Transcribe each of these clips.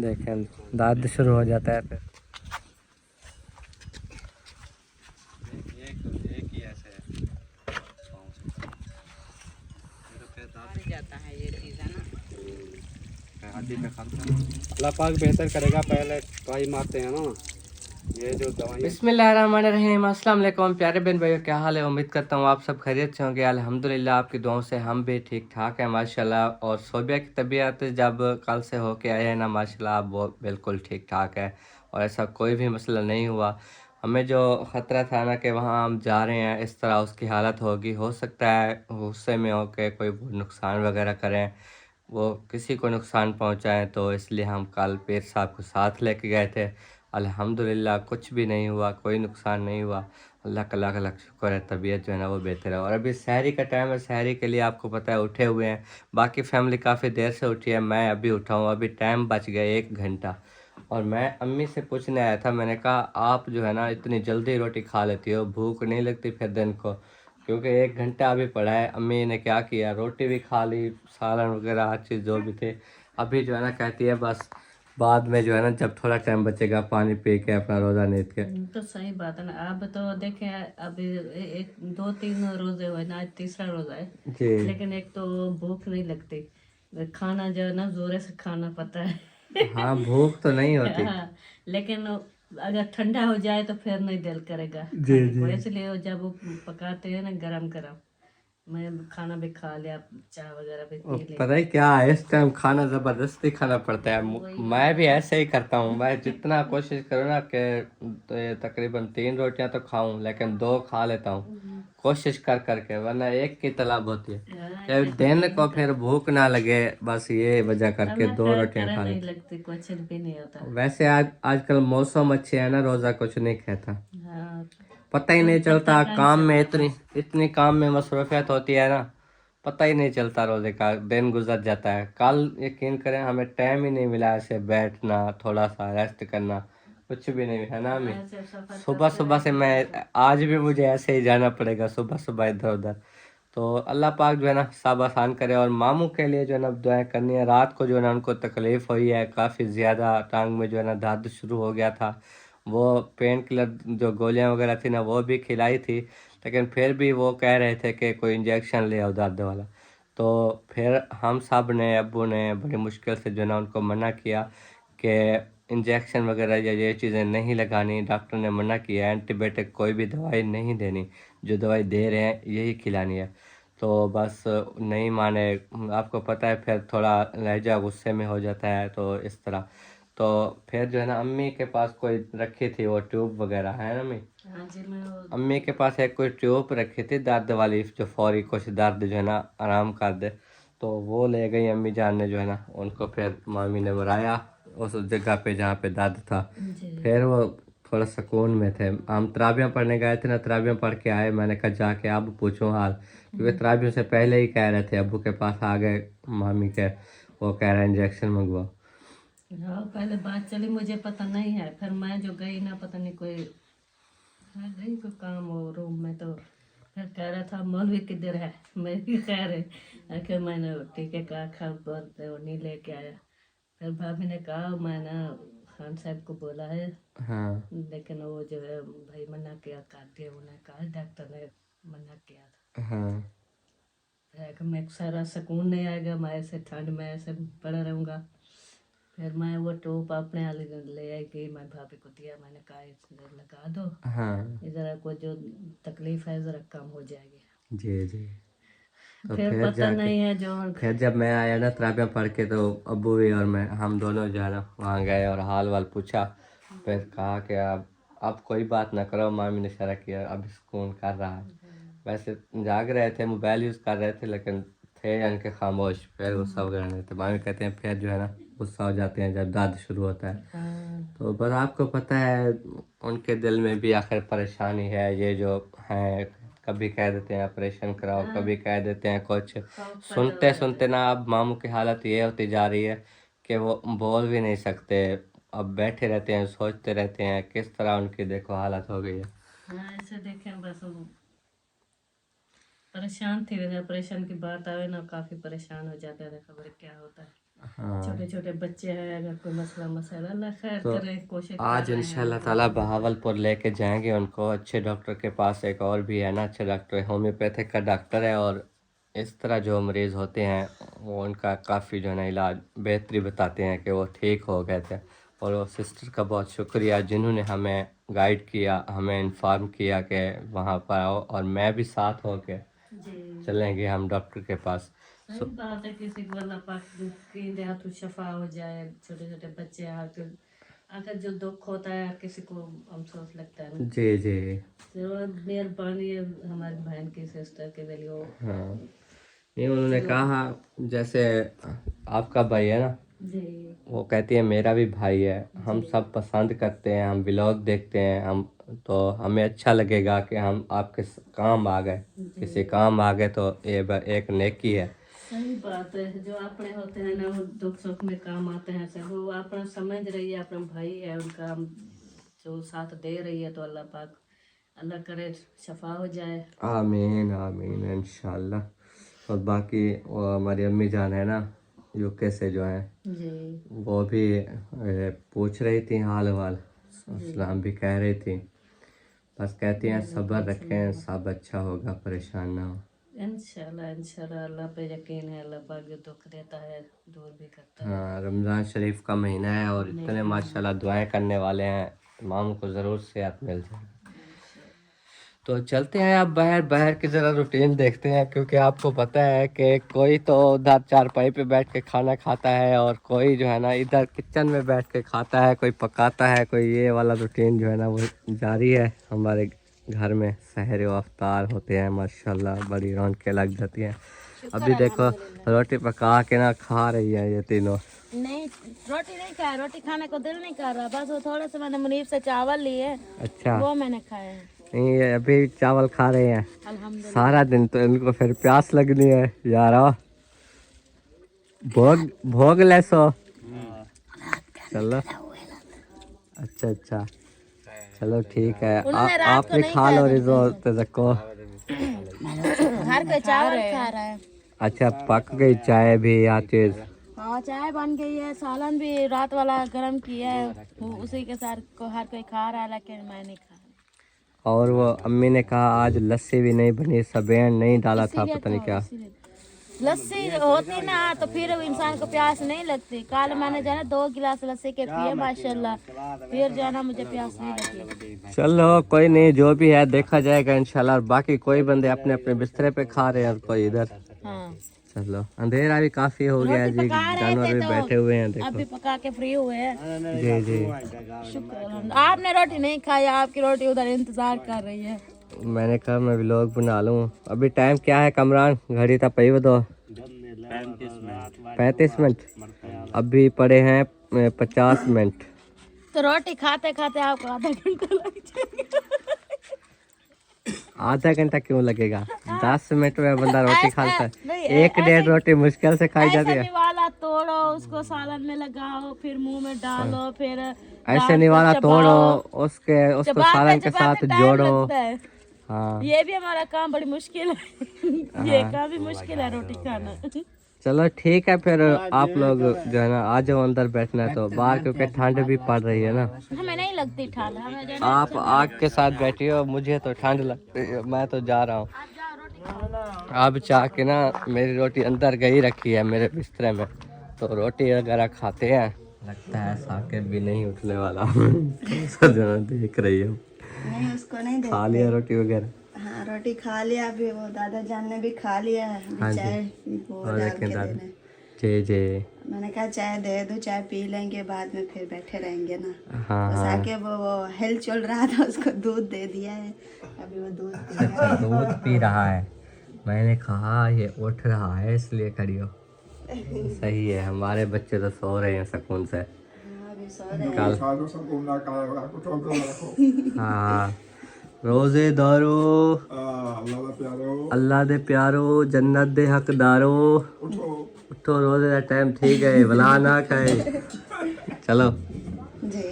देखें दर्द शुरू हो जाता है फिर। एक ही ऐसे जाता है ये चीज़ है ना, हड्डी पे खाता है। अल्लाह पाक बेहतर करेगा, पहले ट्राई मारते हैं ना ये जो दवाई। बिस्मिल्लाहिर्रहमानिर्रहीम, अस्सलाम वालेकुम प्यारे बहन भाइयों, क्या हाल है। उम्मीद करता हूँ आप सब खैरियत से होंगे। अल्हम्दुलिल्लाह आपकी दुआओं से हम भी ठीक ठाक हैं माशाल्लाह। और सोबिया की तबीयत जब कल से होके आए हैं ना माशाल्लाह, वो बिल्कुल ठीक ठाक है और ऐसा कोई भी मसला नहीं हुआ। हमें जो ख़तरा था ना कि वहाँ हम जा रहे हैं इस तरह उसकी हालत होगी, हो सकता है गुस्से में होकर कोई नुकसान वगैरह करें, वो किसी को नुकसान पहुंचाएं, तो इसलिए हम कल पीर साहब को साथ लेके गए थे। अल्हम्दुलिल्लाह कुछ भी नहीं हुआ, कोई नुकसान नहीं हुआ। अल्लाह का लाख लाख शुक्र है, तबीयत जो है ना वो बेहतर है। और अभी सहरी का टाइम है, सहरी के लिए आपको पता है उठे हुए हैं। बाकी फैमिली काफ़ी देर से उठी है, मैं अभी उठा हूँ। अभी टाइम बच गया 1 घंटा। और मैं अम्मी से पूछने आया था, मैंने कहा आप जो है ना इतनी जल्दी रोटी खा लेती हो, भूख नहीं लगती फिर दिन को? क्योंकि 1 घंटा अभी पड़ा है। अम्मी ने क्या किया, रोटी भी खा ली, सालन वगैरह हर चीज़ जो भी थे। अभी जो है ना कहती है बस बाद में जो है ना जब थोड़ा टाइम बचेगा पानी पी के अपना रोज़ा नीत के। तो सही बात है ना। अब तो देखे अभी एक दो तीन रोजे हुए ना, आज तीसरा रोजा है, जी लेकिन एक तो भूख नहीं लगती। खाना जो है ना जोरे से खाना पड़ता है। हाँ, भूख तो नहीं होती। हाँ, लेकिन अगर ठंडा हो जाए तो फिर नहीं दिल करेगा जी खाने जी। को, इसलिए जब वो पकाते हैं ना गरम गरम, मैं खाना भी खा लिया, चाय वगैरह भी और पी ली। पता है क्या है, इस टाइम खाना ज़बरदस्ती खाना पड़ता है। वही मैं बात भी है। ऐसे ही करता हूँ। मैं जितना कोशिश करूँ ना कि तो ये तकरीबन 3 रोटियां तो खाऊं, लेकिन 2 खा लेता हूँ कोशिश कर करके, वरना एक की तलब होती है। हाँ, कि ऐसे दिन करना को होता फिर है। भूख ना लगे, बस ये वजह करके वरना दो फिर रोटियां तरह खा नहीं लेता लगती, कुछ भी नहीं होता। हूँ। वैसे आज आजकल मौसम अच्छे है ना, रोज़ा कुछ नहीं खाता। हाँ, पता ही नहीं पता चलता, का नहीं काम में चलता इतनी बस। इतनी काम में मसरूफियत होती है ना, पता ही नहीं चलता, रोज़े का दिन गुजर जाता है। कल यकीन करें हमें टाइम ही नहीं मिला ऐसे बैठना, थोड़ा सा रेस्ट करना, कुछ भी नहीं है ना हमें। ऐसे सफर सुबह करते सुबह से रहते मैं हैं तो। आज भी मुझे ऐसे ही जाना पड़ेगा सुबह सुबह इधर उधर। तो अल्लाह पाक जो है ना सब आसान करे। और मामू के लिए जो है ना दुआएं करनी है। रात को जो है ना उनको तकलीफ़ हुई है काफ़ी ज़्यादा, टांग में जो है ना दर्द शुरू हो गया था। वो पेन किलर जो गोलियां वगैरह थी ना वो भी खिलाई थी, लेकिन फिर भी वो कह रहे थे कि कोई इंजेक्शन ले आओ दर्द वाला। तो फिर हम सब ने, अब्बू ने बड़ी मुश्किल से जो है ना उनको मना किया कि इंजेक्शन वगैरह या ये चीज़ें नहीं लगानी। डॉक्टर ने मना किया, एंटीबायोटिक कोई भी दवाई नहीं देनी, जो दवाई दे रहे हैं यही खिलानी है। तो बस नहीं माने। आपको पता है फिर थोड़ा लहजा गुस्से में हो जाता है, तो इस तरह। तो फिर जो है ना अम्मी के पास कोई रखी थी वो ट्यूब वगैरह, है ना अम्मी? हाँ जी, मैं अम्मी के पास एक कोई ट्यूब रखी थी दर्द वाली, जो फौरी कुछ दर्द जो है ना आराम कर दे। तो वो ले गई अम्मी जान ने जो है ना उनको, फिर मामी ने बुलाया उस जगह पे जहाँ पे दर्द था। जी। फिर वो थोड़ा सुकून में थे। हम तराबियाँ पढ़ने गए थे ना, तराबियाँ पढ़ के आए। मैंने कहा जाके अब पूछूं हाल, क्योंकि तराबियों से पहले ही कह रहे थे, अब्बू के पास आ गए मामी के, वो कह रहे हैं इंजेक्शन मंगवाओ। हाँ, पहले बात चली, मुझे पता नहीं है, फिर मैं जो गई ना, पता नहीं कोई है गई कोई काम हो रूम में, तो फिर कह रहा था मौलवी किधर है। मैं भी कह रहे, आखिर मैंने ठीक है कहा, खा बहुत वो नहीं लेके आया। फिर भाभी ने कहा मैं ना खान साहब को बोला है, हाँ लेकिन वो जो है भाई मना किया, कर दिया, उन्होंने कहा डॉक्टर ने मना किया था। हाँ फिर मैं सारा सुकून नहीं आएगा, मैं ऐसे ठंड में ऐसे पड़ा रहूँगा। फिर मैं वो टोप अपने वाले ले आई गई, मैं भाभी को दिया, मैंने कहा इसमें लगा दो, हाँ। ज़रा को जो तकलीफ है ज़रा कम हो जाएगी। जी जी। तो फिर फिर पता जाके, नहीं है जो। फिर जब मैं आया ना तराबियाँ पढ़ के, तो अब्बू भी और मैं, हम दोनों जो है ना वहाँ गए और हाल वाल पूछा। फिर कहा कि अब कोई बात ना करो, मामी ने इशारा किया, अब सुकून कर रहा है। वैसे जाग रहे थे, मोबाइल यूज़ कर रहे थे, लेकिन थे यानी कि खामोश। फिर गुस्सा वगैरह नहीं थे। मामी कहते हैं फिर जो है ना गुस्सा हो जाते हैं जब दर्द शुरू होता है। हाँ, तो बस आपको पता है उनके दिल में भी आखिर परेशानी है, ये जो है, कभी कह देते हैं ऑपरेशन कराओ, कभी कह देते हैं कुछ। खौफ पैदा हो सुनते जाता सुनते है। ना अब मामू की हालत ये होती जा रही है कि वो बोल भी नहीं सकते। अब बैठे रहते हैं, सोचते रहते हैं, किस तरह उनकी देखो हालत हो गई है। हाँ, ऐसे देखें बस वो परेशान थे, वैसे ऑपरेशन की बात आवे ना, काफ़ी परेशान हो जाते हैं, खबर क्या होता है। हाँ। छोटे छोटे बच्चे हैं, अगर कोई मसला मसाला अल्लाह खैर तो करे, कोशिश कर आज रहे हैं। इंशाल्लाह ताला बहावलपुर लेके जाएंगे उनको अच्छे डॉक्टर के पास। एक और भी है ना अच्छे डॉक्टर, होम्योपैथिक का डॉक्टर है, और इस तरह जो मरीज़ होते हैं वो उनका काफ़ी जो है ना इलाज बेहतरी बताते हैं कि वो ठीक हो गए थे। और वो सिस्टर का बहुत शुक्रिया जिन्होंने हमें गाइड किया, हमें इन्फॉर्म किया कि वहाँ पर आओ, और मैं भी साथ हो के जी चलेंगे हम डॉक्टर के पास। सही बात है, किसी को अल्लाह पाक की दे तो शफा हो जाए। छोटे छोटे बच्चे आकर आकर जो दुख होता है किसी को अफसोस लगता है ना, जी जी। तो मेहरबानी है हमारी बहन की, सिस्टर के लिए वो। हाँ, नहीं उन्होंने कहा जैसे आपका भाई है ना, जी वो कहती है मेरा भी भाई है, हम जी सब पसंद करते हैं, हम व्लॉग देखते हैं, हम तो हमें अच्छा लगेगा कि हम आपके काम आ गए, किसी काम आ गए तो ये एक नेकी है। सही बात है, जो अपने होते हैं ना वो दुख सुख में काम आते हैं सब। वो अपना समझ रही है, अपना भाई है उनका जो साथ दे रही है, तो अल्लाह पाक अल्लाह करे शफा हो जाए। आमीन आमीन इंशाल्लाह। और बाकी वो हमारी अम्मी जान है ना यूके से जो है, जी वो भी पूछ रही थी हाल वाल, सलाम भी कह रही थी। बस कहती हैं सब्र रखें, सब अच्छा होगा, परेशान ना हो। इंशाल्लाह इंशाल्लाह, अल्लाह पे यकीन है, अल्लाह पाक जो दुख देता है दूर भी करता है। हाँ, रमज़ान शरीफ का महीना है और इतने माशाल्लाह दुआएं करने वाले हैं, तमाम को ज़रूर सेहत मिल जाए। तो चलते हैं अब बाहर, बाहर की ज़रा रूटीन देखते हैं, क्योंकि आपको पता है कि कोई तो उधर चारपाई पे बैठ के खाना खाता है और कोई जो है ना इधर किचन में बैठ के खाता है, कोई पकाता है, कोई ये वाला रूटीन जो है ना वो जारी है हमारे घर में। सहर व अफ्तार होते हैं माशाल्लाह, बड़ी रौनकें लग जाती हैं। अभी देखो रोटी पका के ना खा रही है ये तीनों। नहीं, रोटी नहीं खाया, रोटी खाने को दिल नहीं कर रहा, बस वो थोड़े से मैंने मुनीब से चावल लिए, अच्छा, वो मैंने खाए हैं। नहीं ये अभी चावल खा रहे हैं अल्हम्दुलिल्लाह। सारा दिन, तो इनको फिर प्यास लगनी है यार। भोग भोग ले सो, चलो अच्छा अच्छा, चलो ठीक है। उन्होंने रात आप को भी नहीं खा लो रिजोर्ट रखो। हर कोई चावल खा रहा है। अच्छा, पक गई चाय भी या चीज? हाँ, चाय बन गई है, सालन भी रात वाला गरम किया है, उसी के साथ को हर कोई खा रहा है, लेकिन मैं नहीं खा रहा। और वो अम्मी ने कहा आज लस्सी भी नहीं बनी, सबेन नहीं डाला था, पता नहीं क्या। इसीलिए लस्सी होती ना तो फिर इंसान को प्यास नहीं लगती। कल मैंने जो है ना 2 गिलास लस्सी के पिए माशाल्लाह, फिर जो है ना मुझे प्यास नहीं लगी। चलो कोई नहीं, जो भी है देखा जाएगा इंशाल्लाह। और बाकी कोई बंदे अपने अपने बिस्तरे पे खा रहे हैं और कोई इधर। हाँ, चलो अंधेरा भी काफी हो गया है जी, पका रहे जानवर थे भी तो बैठे हुए हैं देखो। अभी पका के फ्री हुए हैं। जी जी, शुक्र अल्हम्दुलिल्लाह। आपने रोटी नहीं खाई, आपकी रोटी उधर इंतजार कर रही है। मैंने कहा मैं व्लॉग बना लूँ। अभी टाइम क्या है कमरान? घड़ी तो पई बतो 35 मिनट, अभी पड़े हैं 50 मिनट। तो रोटी खाते खाते आपको आधा घंटा लग जाएगा। आधा घंटा क्यों लगेगा? 10 मिनट में बंदा रोटी खाता है। नहीं, 1-1.5 रोटी मुश्किल से खाई जाती है। निवाला तोड़ो, उसको सालन में लगाओ, फिर मुंह में डालो, फिर ऐसे निवाला तोड़ो, उसको सालन के साथ जोड़ो। हाँ ये भी हमारा काम बड़ी मुश्किल है। ये काम भी मुश्किल है, रोटी खाना। चलो ठीक है, फिर आप लोग जो है ना आ जाओ अंदर बैठना है तो बाहर, क्योंकि ठंड भी पड़ रही है ना। हमें नहीं लगती ठंड, हमें जो है ना आप आग के साथ बैठी हो, मुझे तो ठंड लगती है, मैं तो जा रहा हूँ। अब चाह के ना मेरी रोटी अंदर गई रखी है मेरे बिस्तरे में, तो रोटी वगैरह खाते हैं। लगता है साकिब भी नहीं उठने वाला। देख रही हो, नहीं उसको नहीं दे। खा लिया रोटी वगैरह? हाँ रोटी खा लिया, अभी वो दादा जान ने भी खा लिया है। अभी हाँ जी। चाय वो और डाल देखें के दादा, देने। जी जी, मैंने कहा चाय दे दो, चाय पी लेंगे, बाद में फिर बैठे रहेंगे ना। हाँ बस हाँ। आके वो हेल चल रहा था, उसको दूध दे दिया है, अभी वो दूध पी रहा अच्छा, दूध पी रहा है। मैंने कहा ये उठ रहा है इसलिए खड़ी हो। सही है, हमारे बच्चे तो सो रहे हैं सुकून से। है। हाँ अभी सो रहे हैं। कल हाँ, रोजे दारो अल्लाह दे प्यारो, जन्नत दे हकदारो, उठो रोजे का टाइम ठीक है, भला ना खाए। चलो जी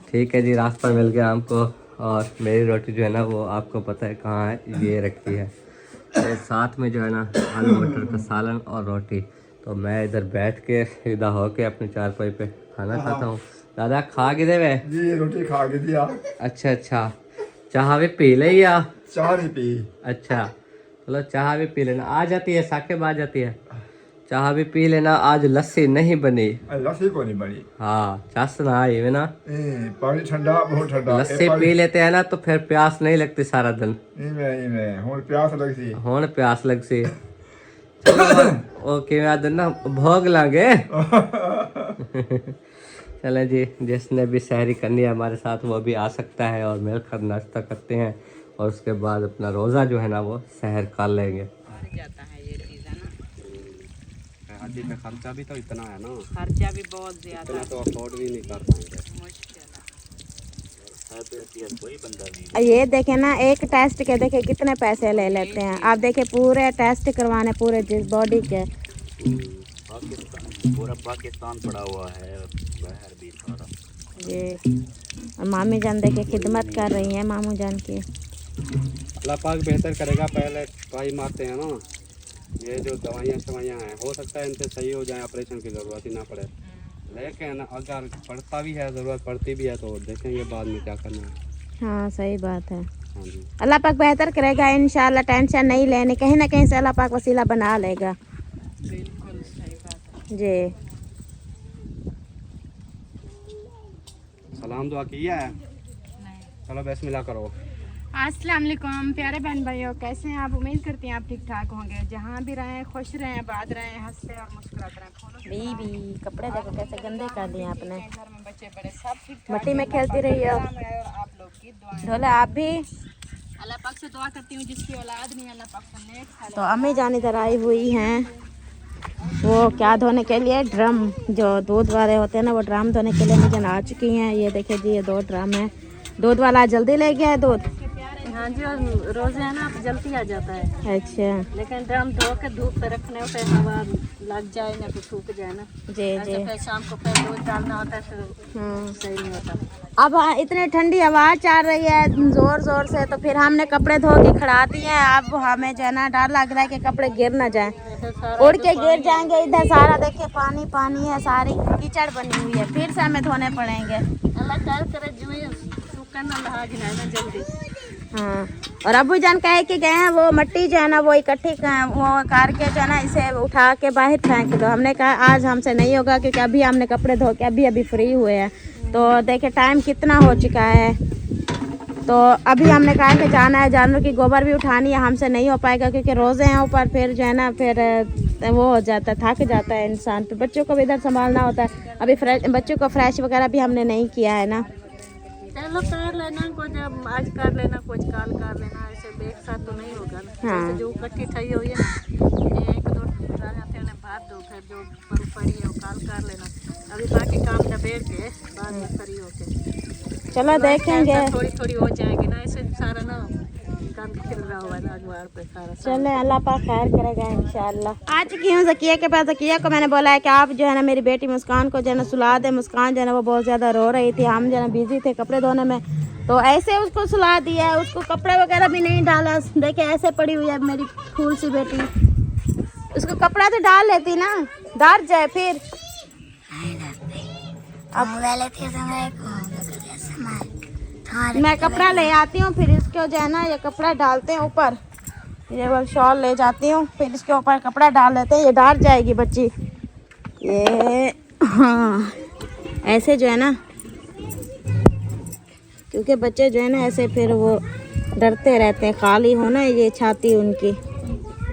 ठीक है जी, रास्ता मिल गया हमको। और मेरी रोटी जो है ना वो आपको पता है कहाँ है, ये रखी है। तो साथ में जो है ना आलू मटर का सालन और रोटी। तो मैं इधर बैठ के सीधा होके अपनी चारपाई पे खाना खाता हूँ। दादा खा के दे वे जी रोटी खा के दिया। अच्छा अच्छा, चाह भी पी ले या? चाह नहीं पी। अच्छा चलो चाह भी पी लेना, आ जाती है साकिब, आ जाती है, चाह भी पी लेना। आज लस्सी नहीं बनी। लस्सी को नहीं बनी। हाँ चस ना आई है ना, पानी ठंडा, बहुत ठंडा। लस्सी पी लेते हैं ना तो फिर प्यास नहीं लगती सारा दिन। हुन प्यास लगती। हुन प्यास लगती। ओके मैं ना भोग लांगे। चले जी, जिसने भी सहरी करनी है हमारे साथ वो भी आ सकता है और मिलकर नाश्ता करते हैं और उसके बाद अपना रोज़ा जो है ना वो सहर कर लेंगे। शादी पे खर्चा भी तो इतना है ना, खर्चा भी बहुत ज्यादा, इतना तो अफोर्ड भी नहीं कर पाएंगे। ये देखे ना, एक टेस्ट के देखे कितने पैसे ले लेते हैं। आप देखे पूरे टेस्ट करवाने पूरे जिस बॉडी के। पूरा पाकिस्तान पड़ा हुआ है बाहर भी सारा। जी, और मामी जान देखे खिदमत कर रही हैं मामू जान की। अल्लाह पाक बेहतर करेगा। पहले ट्राई मारते हैं ना, ये जो दवाइयाँ हैं हो सकता है इनसे सही हो जाए, ऑपरेशन की ज़रूरत ही ना पड़े। लेकिन अगर पड़ता भी है, ज़रूरत पड़ती भी है तो देखेंगे बाद में क्या करना है। हाँ सही बात है। हाँ जी, अल्लाह पाक बेहतर करेगा इंशाल्लाह, टेंशन नहीं लेनी, कहीं ना कहीं से अल्लाह पाक वसीला बना लेगा। बिल्कुल सही बात है। जी, सलाम दुआ किया है, चलो बिस्मिल्लाह करो। अस्सलाम वालेकुम प्यारे बहन भाइयों, कैसे हैं आप? उम्मीद करती हैं आप ठीक ठाक होंगे। जहाँ भी रहें खुश रहें, आबाद रहें, हंसते और मुस्कुराते रहें। फोनों के बीबी कपड़े देखो कैसे गंदे कर दिए आपने। घर में बच्चे बड़े सब ठीक ठाक मट्टी में खेलती रही हो। हैं और आप लोग की दुआएं। ढोले आप भी। अल्लाह पाक से दुआ करती हूँ जिसकी औलाद नहीं, अल्लाह पाक से नेक साले। तो अम्मी जान इधर आई हुई हैं, वो क्या धोने के लिए, ड्रम जो दूध वाले होते हैं ना, वो ड्रम धोने के लिए मुझे आ चुकी हैं। ये देखिए जी, ये 2 ड्रम है। दूध वाला जल्दी ले गया है दूध। हाँ जी, और रोज है ना जल्दी आ जाता है, अच्छा लेकिन ड्रम धो के धूप पे रखने पे हवा लग जाए ना तो सूख जाए ना, जी ऐसे जी। फिर शाम को फिर दूध डालना होता है फिर हाँ, सही नहीं होता। अब इतनी ठंडी हवा चल रही है जोर जोर से, तो फिर हमने कपड़े धो के खड़ा दिए हैं। अब हमें जो है ना डर लग रहा है कि कपड़े गिर ना जाए, उड़ के गिर जाएंगे। इधर सारा देखिए पानी पानी है, सारी कीचड़ बनी हुई है, फिर से हमें धोने पड़ेंगे। अल्लाह खैर करे, जो सूखा ना लहा गिना ना जल्दी। हाँ, और अबू जान कहे कि गए हैं वो मट्टी जो है ना वो इकट्ठी वो करके जो है ना इसे उठा के बाहर फेंक दो। हमने कहा आज हमसे नहीं होगा क्योंकि अभी हमने कपड़े धो के अभी फ्री हुए हैं। तो देखिए टाइम कितना हो चुका है, तो अभी हमने कहा कि जाना है, जानवर की गोबर भी उठानी है, हमसे नहीं हो पाएगा क्योंकि रोज़े हैं ऊपर, फिर जो है ना फिर वो हो जाता है, थक जाता है इंसान। फिर बच्चों को भी इधर संभालना होता है। अभी बच्चों को फ्रेश वगैरह भी हमने नहीं किया है ना। चलो कर लेना, कुछ आज कर लेना, कुछ काल कर लेना, ऐसे एक साथ तो नहीं होगा ना। हाँ। जैसे जो इकट्ठी ठई हुई है ना, 1-2 आ जाते हैं भात दो, फिर जो पड़ी है वो काल कर लेना। अभी बाकी काम निबेड़ के बाद में फ्री होके चलो देखेंगे। थोड़ी थोड़ी हो जाएगी ना, ऐसे सारा ना गंद खिल रहा हुआ है अखबार पे सारा। चले अल्लाह पाक खैर करेगा इंशाल्लाह। आज की हूँ ज़किया के पास। ज़किया को मैंने बोला है कि आप जो है ना मेरी बेटी मुस्कान को जो है ना सुला दे। मुस्कान जो है ना वो बहुत ज़्यादा रो रही थी, हम जो है ना बिजी थे कपड़े धोने में, तो ऐसे उसको सुला दिया है। उसको कपड़े वगैरह भी नहीं डाला, देखे ऐसे पड़ी हुई है मेरी फूल सी बेटी। उसको कपड़ा तो डाल लेती ना, डर जाए फिर। अब मैं कपड़ा ले आती हूँ, फिर इसको जो है ना ये कपड़ा डालते हैं ऊपर, ये वो शॉल ले जाती हूँ, फिर इसके ऊपर कपड़ा डाल लेते हैं। ये डर जाएगी बच्ची ये। हाँ ऐसे जो है ना, क्योंकि बच्चे जो है ना ऐसे फिर वो डरते रहते हैं, खाली हो ना ये छाती उनकी।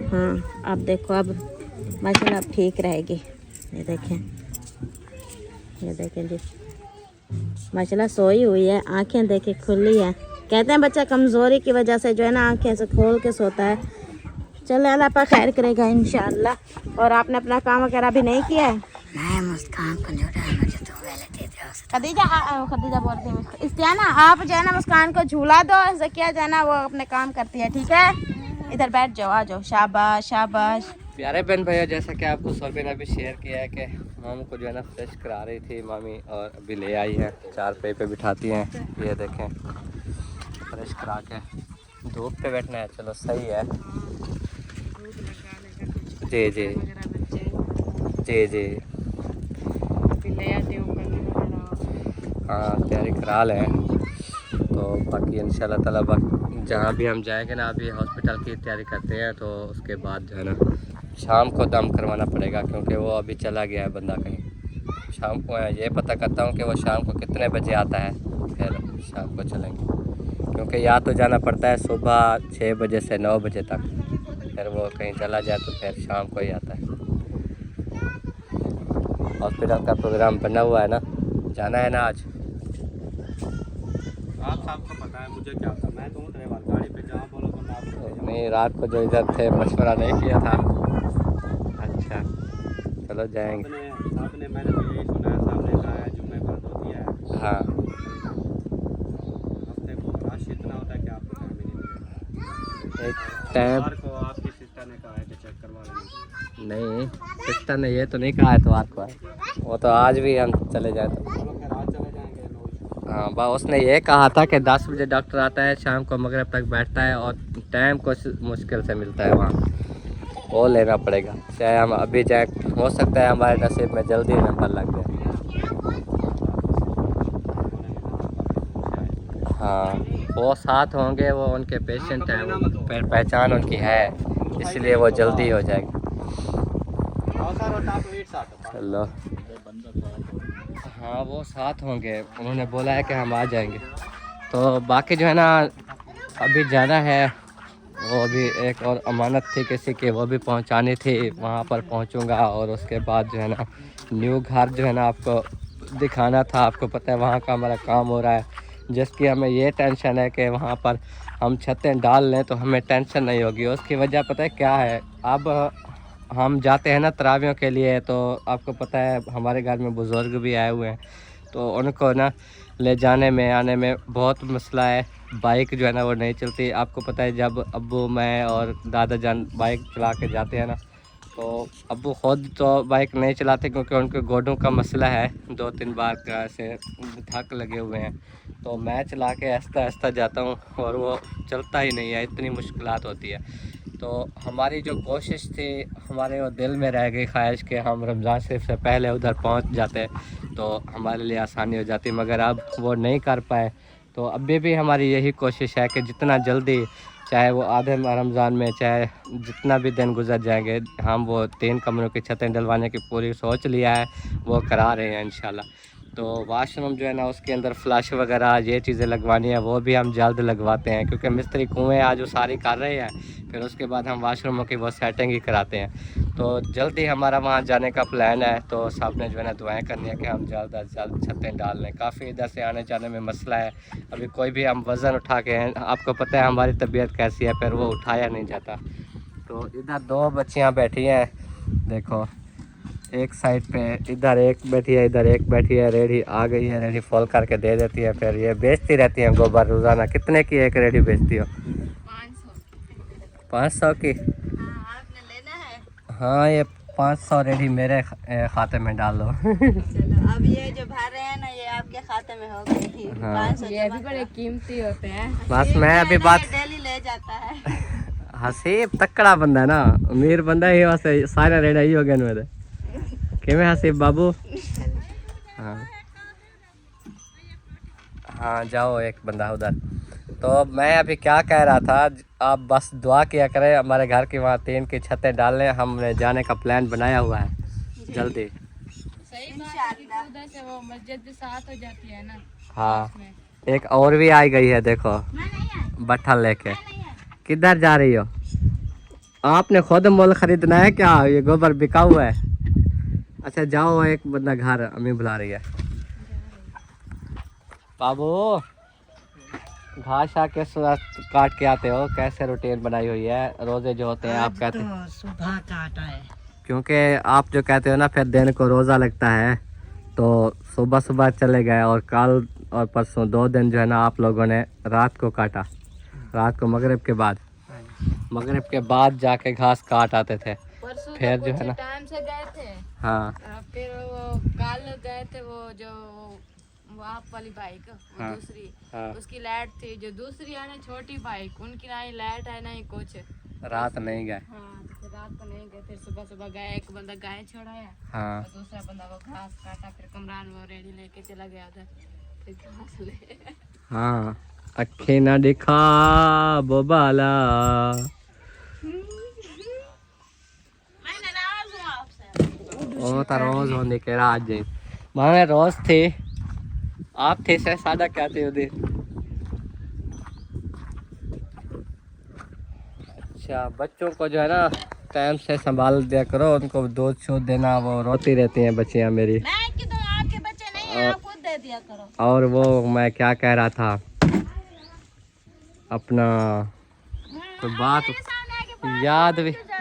हाँ अब देखो, अब माशाल्लाह अब ठीक रहेगी। ये देखें, ये देखें जी, माशाल्लाह सोई हुई है, आंखें देखे खुली है। कहते हैं बच्चा कमज़ोरी की वजह से जो है ना आंखें से खोल के सोता है। चलो अल्लाह पाक खैर करेगा इंशाअल्लाह। और आपने अपना काम वगैरह भी नहीं किया है? खदीजा बोलती हूँ इसलिए ना, आप जो है ना मुस्कान को झूला दो, ज़किया जो है ना वो अपने काम करती है, ठीक है? इधर बैठ जाओ, आ जाओ, शाबाश शाबाश। प्यारे बहन भैया, जैसा कि आपको सौरभ ने अभी शेयर किया है कि मामू को जो है ना फ्रेश करा रही थी मामी, और अभी ले आई है, चारपाई पे बिठाती हैं। ये देखें फ्रेश करा के, धूप पे बैठना है, चलो सही है जी जी। जी जी अभी ले आती हूँ कल। हाँ तैयारी करा लें। तो बाकी इंशाल्लाह ताला जहाँ भी हम जाएंगे ना, अभी हॉस्पिटल की तैयारी करते हैं, तो उसके बाद जो है ना शाम को दम करवाना पड़ेगा, क्योंकि वो अभी चला गया है बंदा कहीं। शाम को ये पता करता हूँ कि वो शाम को कितने बजे आता है, फिर शाम को चलेंगे। क्योंकि या तो जाना पड़ता है सुबह 6 बजे से 9 बजे तक, फिर वो कहीं चला जाए तो फिर शाम को ही आता है। हॉस्पिटल का प्रोग्राम बना हुआ है ना, जाना है ना आज। आप सबको पता है, मुझे क्या होता, मैं तो हूँ ड्राइवर, गाड़ी पे जहाँ बोलो तो मैं आपको ले नहीं, रात को जो इधर थे मशवरा नहीं किया था। अच्छा चलो जाएंगे। साहब ने मैंने तो यही सुना है, साहब ने कहा है जुम्मे बंद होती है। हाँ हफ्ते को रश इतना होता है कि आपको टाइम ही नहीं मिलेगा। एक टाइम सोमवार को आपकी सिस्टर ने कहा है कि चेक करवा लेंगे। नहीं, सिस्टर ने ये तो नहीं कहा है तो आपको, वो तो आज भी हम चले जाए तो। चलो फिर आज चले जाएंगे, नो इशू। हाँ बा उसने ये कहा था कि 10 बजे डॉक्टर आता है, शाम को मगरिब तक बैठता है, और टाइम कुछ मुश्किल से मिलता है वहाँ, वो लेना पड़ेगा। चाहे हम अभी जाए, हो सकता है हमारे नसीब में जल्दी नंबर लग जाए। हाँ वो साथ होंगे, वो उनके पेशेंट हैं, वो पहचान उनकी है, इसलिए वो जल्दी हो जाएगी। चलो हाँ वो साथ होंगे, उन्होंने बोला है कि हम आ जाएंगे। तो बाकी जो है ना अभी जाना है, वो अभी एक और अमानत थी किसी की, वो भी पहुंचानी थी, वहाँ पर पहुंचूंगा। और उसके बाद जो है ना न्यू घर जो है ना आपको दिखाना था। आपको पता है वहाँ का हमारा काम हो रहा है, जिसकी हमें ये टेंशन है कि वहाँ पर हम छतें डाल लें तो हमें टेंशन नहीं होगी। उसकी वजह पता है क्या है, अब हम जाते हैं ना तरावियों के लिए, तो आपको पता है हमारे घर में बुज़ुर्ग भी आए हुए हैं, तो उनको ना ले जाने में आने में बहुत मसला है। बाइक जो है ना वो नहीं चलती। आपको पता है जब अब्बू मैं और दादा जान बाइक चला के जाते हैं ना, तो अब्बू खुद तो बाइक नहीं चलाते क्योंकि उनके गोडों का मसला है, 2-3 बार का ऐसे थक लगे हुए हैं। तो मैं चला के आहिस्ता आहिस्ता जाता हूँ और वो चलता ही नहीं है, इतनी मुश्किलात होती है। तो हमारी जो कोशिश थी, हमारे वो दिल में रह गई ख्वाहिश कि हम रमज़ान शरीफ से पहले उधर पहुंच जाते तो हमारे लिए आसानी हो जाती, मगर अब वो नहीं कर पाए। तो अभी भी हमारी यही कोशिश है कि जितना जल्दी, चाहे वो आधे रमज़ान में, चाहे जितना भी दिन गुजर जाएंगे, हम वो 3 कमरों की छतें डलवाने की पूरी सोच लिया है, वो करा रहे हैं इंशाल्लाह। तो वाशरूम जो है ना उसके अंदर फ्लश वगैरह ये चीज़ें लगवानी है, वो भी हम जल्द लगवाते हैं, क्योंकि मिस्त्री कुएँ आज वो सारी कर रहे हैं, फिर उसके बाद हम वाशरूमों की वो सेटिंग ही कराते हैं। तो जल्दी हमारा वहाँ जाने का प्लान है। तो सब ने जो है ना दुआएं करनी है कि हम जल्द अज जल्द छतें डाल लें। काफ़ी इधर से आने जाने में मसला है, अभी कोई भी हम वज़न उठा के, आपको पता है हमारी तबीयत कैसी है, फिर वो उठाया नहीं जाता। तो इधर 2 बच्चियाँ बैठी हैं, देखो एक साइड पे, इधर एक बैठी है, इधर एक बैठी है। रेडी आ गई है, रेडी फॉल करके दे देती है, फिर ये बेचती रहती हैं गोबर रोज़ाना। कितने की एक रेडी बेचती हो? 500 की। आपने लेना है? हाँ ये 500 रेडी मेरे खाते में डाल दो। चलो अब ये जो भर रहे हैं ना, ये आपके खाते में हो गई। हाँ। 500 ये भी बड़े कीमती होते हैं। बस मैं अभी बात, डेली ले जाता है। हसीब तकड़ा बंदा है ना, अमीर बंदा ही वैसे सारे रेडी ही हो गए मेरे। किमें हसीब बाबू? हाँ हाँ जाओ एक बंदा उधर। तो मैं अभी क्या कह रहा था, आप बस दुआ किया करें हमारे घर की वहाँ 3 की छतें डालने, हमने जाने का प्लान बनाया हुआ है जल्दी। सही बात है, क्योंकि उधर से वो मस्जिद भी साथ हो जाती है ना। हाँ एक और भी आई गई है, देखो बट्ठा लेके। किधर जा रही हो? आपने खुद मोल खरीदना है क्या? ये गोबर बिका हुआ है। अच्छा जाओ, एक बंदा घर, अम्मी बुला रही है। बाबू घास आके काट के आते हो, कैसे रूटीन बनाई हुई है? रोजे जो होते हैं आप कहते हैं सुबह काटा है। क्योंकि आप जो कहते हो ना फिर दिन को रोज़ा लगता है, तो सुबह सुबह चले गए और कल और परसों 2 दिन जो है ना आप लोगों ने रात को काटा, रात को मगरिब के बाद जाके घास काट आते थे। परसों फिर तो जो है ना, टाइम से गए थे। हाँ फिर वो कल गए थे, वो जो वो आप वाली बाइक, वो हाँ, दूसरी, हाँ। उसकी लाइट थी। जो दूसरी है ना छोटी बाइक, उनकी ना ही लाइट है ना ही कुछ। रात नहीं गए। हाँ तो फिर रात को नहीं गए, फिर सुबह सुबह गए, एक बंदा गाय छोड़ाया हाँ और दूसरा बंदा वो घास काटा, फिर कमरान वो रेडी लेके चला गया उधर, फिर घास ले। हाँ अखे ना दिखा बोबाला। वो तो रोज होने के राज जी माने रोज थे आप थे से सादा क्या थे उधर। अच्छा बच्चों को जो है ना टाइम से संभाल दिया करो, उनको दूध शूध देना, वो रोती रहती हैं बच्चियाँ मेरी। मैं कि तो आपके बच्चे नहीं है, आप खुद दे दिया करो। और वो मैं क्या कह रहा था अपना कोई बात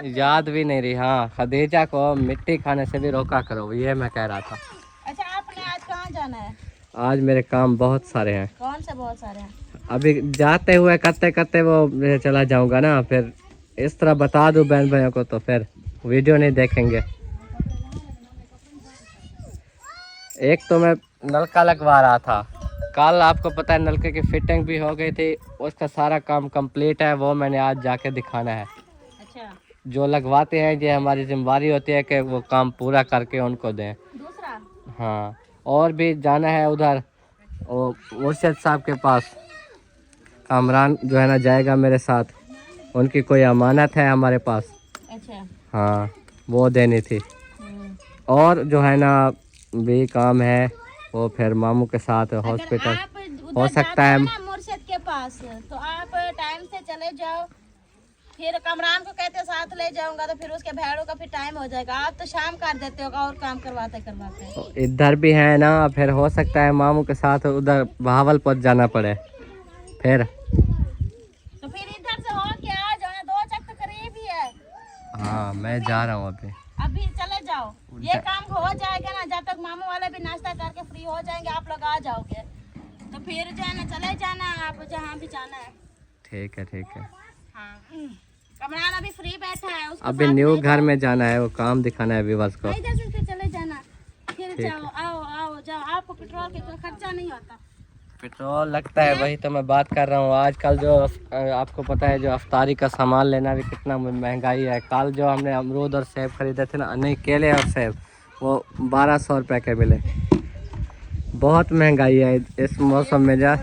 याद भी नहीं रही। हाँ खदीजा को मिट्टी खाने से भी रोका करो, ये मैं कह रहा था। अच्छा आपने आज कहाँ जाना है? आज मेरे काम बहुत सारे हैं। कौन से बहुत सारे हैं? अभी जाते हुए करते करते वो मैं चला जाऊंगा ना, फिर इस तरह बता दूं बहन भाइयों को तो फिर वीडियो नहीं देखेंगे। एक तो मैं नलका लगवा रहा था कल, आपको पता है नलके की फिटिंग भी हो गई थी, उसका सारा काम कंप्लीट है, वो मैंने आज जाके दिखाना है। अच्छा जो लगवाते हैं ये हमारी जिम्मेदारी होती है कि वो काम पूरा करके उनको दें। दूसरा हाँ और भी जाना है उधर, वो मुर्शद साहब के पास। कामरान जो है ना जाएगा मेरे साथ, उनकी कोई अमानत है हमारे पास। अच्छा हाँ वो देनी थी। और जो है ना भी काम है वो फिर मामू के साथ हॉस्पिटल आप हो उधर सकता जाते है। हो ना मुर्शिद के पास, तो आप टाइम से चले जाओ, फिर कमरान को कहते साथ ले जाऊंगा तो फिर उसके भेड़ों का फिर टाइम हो जाएगा। आप तो शाम कर देते हो और काम करवाते करवाते। तो इधर भी है ना, फिर हो सकता है मामू के साथ उधर बहावलपुर जाना पड़े फिर। तो फिर इधर से हो के आ जाओ ना, 2 चक तो करीब ही है। हाँ मैं जा रहा हूँ अभी चले जाओ, ये काम हो जाएगा ना, जब तक मामू वाले भी नाश्ता करके फ्री हो जाएंगे, आप लोग आ जाओगे तो फिर जो है ना चले जाना आप जहाँ भी जाना है। ठीक है। हाँ कमरान अभी फ्री बैठा है, उसको अभी न्यू घर में जाना है, वो काम दिखाना है विवास को। इधर से फिर चले जाना, फिर जाओ आओ जाओ, आपको पेट्रोल के कोई खर्चा नहीं होता। पेट्रोल लगता है, वही तो मैं बात कर रहा हूँ। आजकल जो आपको पता है जो अफ्तारी का सामान लेना भी कितना महंगाई है। कल जो हमने अमरूद और सेब खरीदे थे ना, नहीं केले और सेब, वो 1200 रुपये के मिले। बहुत महंगाई है इस मौसम में। जा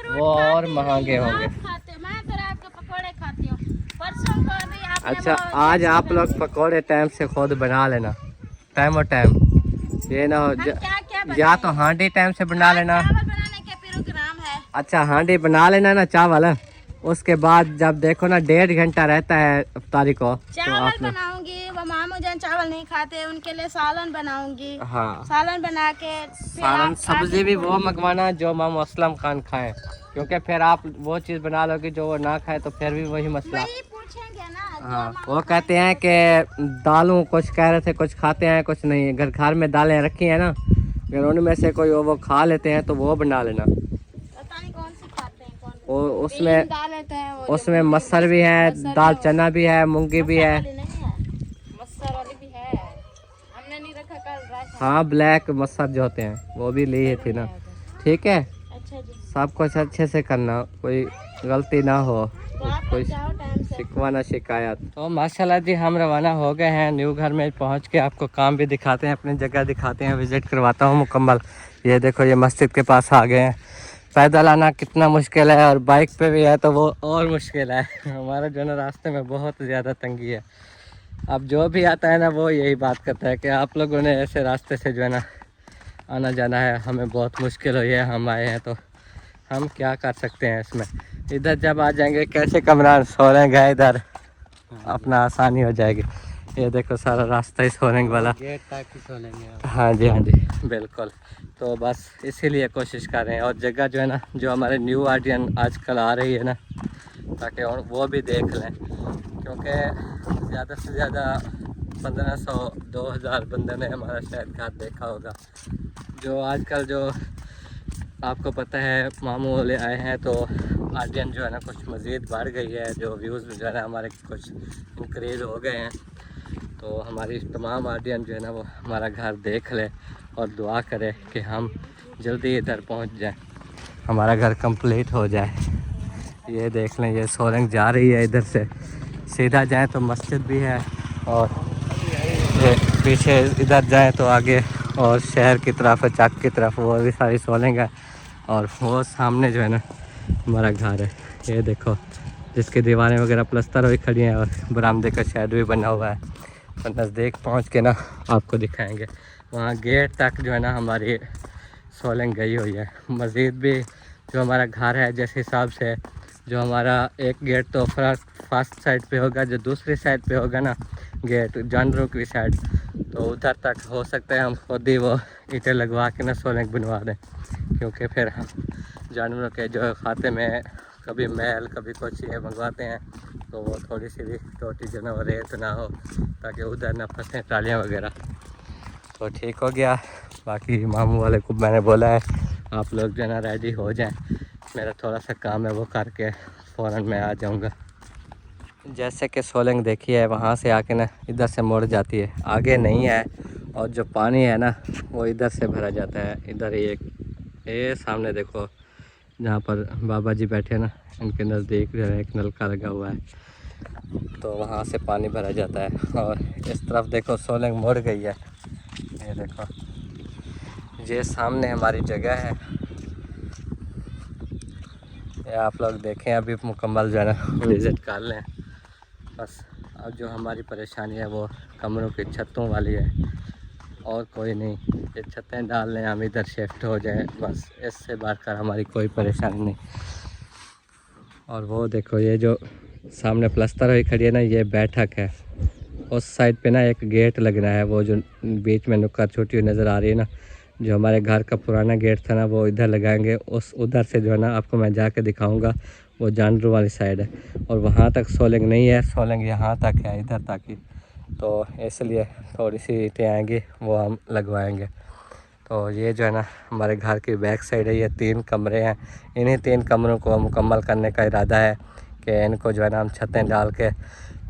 वो और महंगे होंगे। मैं तो रात के पकौड़े खाती हूँ, परसों को भी आपने अच्छा आज आप लोग पकौड़े टाइम से खुद बना लेना, टाइम और टाइम, ये ना हो क्या या तो हांडी टाइम से बना लेना। चावल बनाने के प्रोग्राम है। अच्छा हांडी बना लेना ना चावल, उसके बाद जब देखो ना 1.5 घंटा रहता है अफ्तारी को, तो चावल आप लोग बनाऊंगी, वो मामू जान चावल नहीं खाते, उनके लिए सालन बनाऊंगी। हाँ सालन बना के सालन सब्जी भी वो मंगवाना जो मामू असलम खान खाएं, क्योंकि फिर आप वो चीज़ बना लोगे जो वो ना खाए तो फिर भी वही मसला। वही पूछेंगे ना। हाँ वो कहते हैं कि दालों कुछ कह रहे थे कुछ खाते हैं कुछ नहीं। अगर घर में दालें रखी हैं ना, अगर उनमें से कोई वो खा लेते हैं तो वो बना लेना। पता नहीं कौन सी खाते हैं कौन वो उसमें डाल लेते हैं वो, उसमें मसर भी है, दाल चना भी है, मूंगी भी है। वाली नहीं है। मस्सर वाली भी है, हमने नहीं रखा कल राशन। हाँ ब्लैक मसर जो होते हैं वो भी ली थी ना। ठीक है अच्छा जी, सब कुछ अच्छे से करना, कोई गलती ना हो, तो आप कोई जाओ टाइम से। शिकवा ना शिकायत। तो माशाल्लाह जी हम रवाना हो गए हैं। न्यू घर में पहुंच के आपको काम भी दिखाते हैं, अपनी जगह दिखाते हैं, विजिट करवाता हूं मुकम्मल। ये देखो ये मस्जिद के पास आ गए हैं। पैदल आना कितना मुश्किल है और बाइक पे भी है तो वो और मुश्किल है। हमारा जो है ना रास्ते में बहुत ज़्यादा तंगी है। अब जो भी आता है ना वो यही बात करता है कि आप लोगों ने ऐसे रास्ते से जो है ना आना जाना है, हमें बहुत मुश्किल हुई है, हम आए हैं तो हम क्या कर सकते हैं इसमें। इधर जब आ जाएंगे कैसे कमरान सोरेंग है, इधर अपना आसानी हो जाएगी। ये देखो सारा रास्ता ही सोरेंग वाला गेट तक ही सोलेंगे। हाँ जी बिल्कुल। तो बस इसीलिए कोशिश कर रहे हैं। और जगह जो है ना जो हमारे न्यू ऑडियंस आजकल आ रही है ना, ताकि और वो भी देख लें, क्योंकि ज़्यादा से ज़्यादा 1500-2000 बंदे ने हमारा शायद घर देखा होगा। जो आजकल जो आपको पता है मामू वाले आए हैं तो ऑडियंस जो है ना कुछ मज़ीद बढ़ गई है, जो व्यूज़ जो है ना हमारे कुछ इंक्रीज़ हो गए हैं। तो हमारी तमाम ऑडियंस जो है ना वो हमारा घर देख ले और दुआ करे कि हम जल्दी इधर पहुंच जाएं, हमारा घर कंप्लीट हो जाए। ये देख लें, ये सोलंग जा रही है इधर से, सीधा जाएं तो मस्जिद भी है और ये पीछे इधर जाएं तो आगे और शहर की तरफ, चक की तरफ वो भी सारी सोलंग है। और वो सामने जो है ना हमारा घर है, ये देखो, जिसकी दीवारें वगैरह प्लस्तर हुई खड़ी हैं और बरामदे का शेड भी बना हुआ है। तो नज़दीक पहुंच के ना आपको दिखाएंगे। वहाँ गेट तक जो है ना हमारी सोलंग गई हुई है। मज़ीद भी जो हमारा घर है जिस हिसाब से, जो हमारा एक गेट तो फर्स्ट साइड पे होगा, जो दूसरी साइड पे होगा ना गेट जानवरों की साइड, तो उधर तक हो सकता है हम खुद ही वो ईंटें लगवा के ना सोलंग बनवा दें, क्योंकि फिर हम जानवरों के जो खाते में कभी मैल कभी कुछ ये मंगवाते हैं तो वो थोड़ी सी भी टोटी जो ना वो रेत ना हो, ताकि उधर ना फंसें टालियाँ वगैरह। तो ठीक हो गया। बाकी मामू वाले को मैंने बोला है आप लोग जो है ना रेडी हो जाएं, मेरा थोड़ा सा काम है वो करके फ़ौरन मैं आ जाऊंगा। जैसे कि सोलंग देखी है वहाँ से आके ना इधर से मुड़ जाती है, आगे नहीं है। और जो पानी है ना वो इधर से भरा जाता है। इधर ये सामने देखो जहाँ पर बाबा जी बैठे हैं ना, इनके नज़दीक जो है एक नलका लगा हुआ है, तो वहाँ से पानी भरा जाता है। और इस तरफ देखो सोलंग मुड़ गई है, ये देखो, ये सामने हमारी जगह है। ये आप लोग देखें, अभी मुकम्मल जो है ना विज़िट कर लें। बस अब जो हमारी परेशानी है वो कमरों की छतों वाली है और कोई नहीं। ये छतें डाल लें, हम इधर शिफ्ट हो जाएं, बस इससे बढ़कर हमारी कोई परेशानी नहीं। और वो देखो, ये जो सामने प्लस्तर हुई खड़ी है ना, ये बैठक है। उस साइड पे ना एक गेट लगना है, वो जो बीच में नुक्कड़ छोटी हुई नज़र आ रही है ना, जो हमारे घर का पुराना गेट था ना, वो इधर लगाएंगे। उधर से जो है ना आपको मैं जाके दिखाऊंगा, वो जानवरों वाली साइड है। और वहाँ तक सोलंग नहीं है, सोलंग यहाँ तक है, इधर तक ही। तो इसलिए थोड़ी सी ईंटें आएंगी वो हम लगवाएंगे। तो ये जो है ना हमारे घर की बैक साइड है, ये 3 कमरे हैं। इन्हीं 3 कमरों को मुकम्मल करने का इरादा है कि इनको जो है ना हम छतें डाल के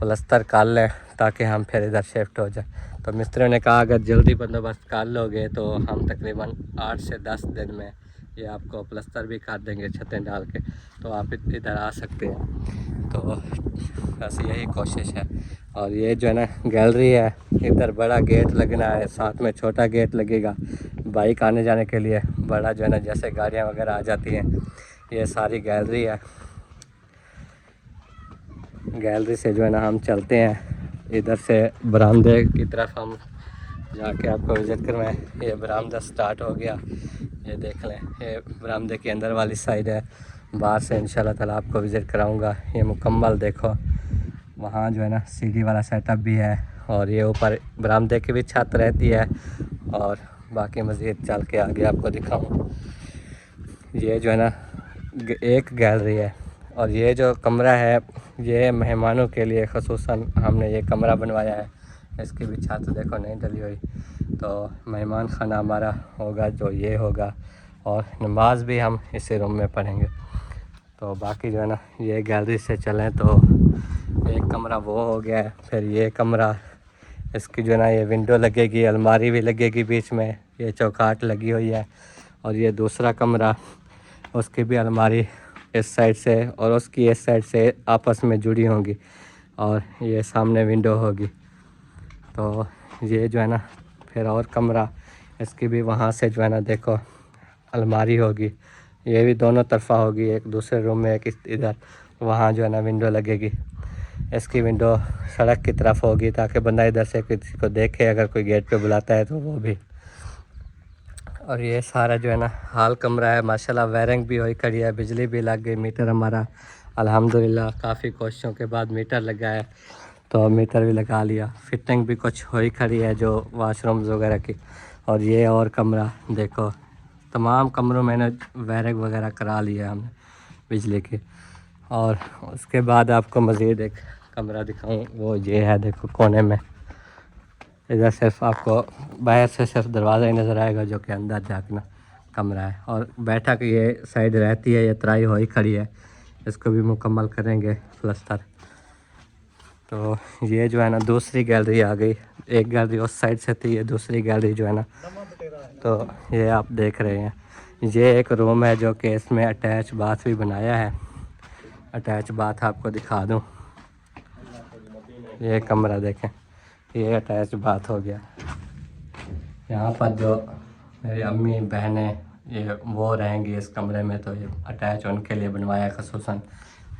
प्लस्तर कर लें, ताकि हम फिर इधर शिफ्ट हो जाए। तो मिस्त्रियों ने कहा अगर जल्दी बंदोबस्त कर लोगे तो हम तकरीबन 8 से 10 दिन में ये आपको प्लस्तर भी कर देंगे छतें डाल के, तो आप इधर आ सकते हैं। तो बस यही कोशिश है। और ये जो है ना गैलरी है, इधर बड़ा गेट लगना है, साथ में छोटा गेट लगेगा बाइक आने जाने के लिए। बड़ा जो है ना जैसे गाड़ियाँ वगैरह आ जाती हैं, ये सारी गैलरी है। गैलरी से जो है ना हम चलते हैं इधर से बरामदे की तरफ, हम जाके आपको विज़िट करवाएं। ये बरामदा स्टार्ट हो गया, ये देख लें, ये बरामदे के अंदर वाली साइड है। बाहर से इंशाल्लाह ताला आपको विज़िट कराऊंगा। ये मुकम्मल देखो, वहाँ जो है ना सीढ़ी वाला सेटअप भी है, और ये ऊपर बरामदे की भी छत रहती है। और बाकी मज़ीद चल के आगे आपको दिखाऊँ। ये जो है ना एक गैलरी है, और ये जो कमरा है ये मेहमानों के लिए ख़ुसूसन हमने ये कमरा बनवाया है। इसकी भी छत देखो नहीं डली हुई, तो मेहमान खाना हमारा होगा जो ये होगा, और नमाज भी हम इसी रूम में पढ़ेंगे। तो बाकी जो है ना ये गैलरी से चलें तो एक कमरा वो हो गया है। फिर ये कमरा, इसकी जो है ना ये विंडो लगेगी, अलमारी भी लगेगी बीच में, ये चौकाट लगी हुई है। और ये दूसरा कमरा, उसकी भी अलमारी इस साइड से और उसकी इस साइड से आपस में जुड़ी होंगी, और ये सामने विंडो होगी। तो ये जो है ना फिर और कमरा, इसकी भी वहाँ से जो है ना देखो अलमारी होगी, ये भी दोनों तरफा होगी, एक दूसरे रूम में एक इधर। वहाँ जो है ना विंडो लगेगी, इसकी विंडो सड़क की तरफ होगी, ताकि बंदा इधर से किसी को देखे अगर कोई गेट पे बुलाता है तो वो भी। और ये सारा जो है ना हाल कमरा है। माशाल्लाह वायरिंग भी हुई खड़ी है, बिजली भी लग गई, मीटर हमारा अल्हम्दुलिल्लाह काफ़ी कोशिशों के बाद मीटर लगा है, तो मीटर भी लगा लिया। फिटिंग भी कुछ हुई खड़ी है जो वाशरूम्स वगैरह की। और ये और कमरा देखो, तमाम कमरों में ना वायरिंग वगैरह करा लिया हमने बिजली की। और उसके बाद आपको मज़ीद एक कमरा दिखाऊं, वो ये है देखो कोने में। इधर सिर्फ आपको बाहर से सिर्फ दरवाज़ा ही नज़र आएगा, जो कि अंदर जाकर कमरा है। और बैठक ये साइड रहती है, ये तराई हुई खड़ी है, इसको भी मुकम्मल करेंगे प्लस्तर। तो ये जो है ना दूसरी गैलरी आ गई, एक गैलरी उस साइड से थी, ये दूसरी गैलरी जो है ना, तो ये आप देख रहे हैं। ये एक रूम है जो कि इसमें अटैच बाथ भी बनाया है। अटैच बाथ आपको दिखा दूँ। ये कमरा देखें, ये अटैच बाथ हो गया। यहाँ पर जो मेरी अम्मी बहनें ये वो रहेंगी इस कमरे में, तो ये अटैच उनके लिए बनवाया खसूसन।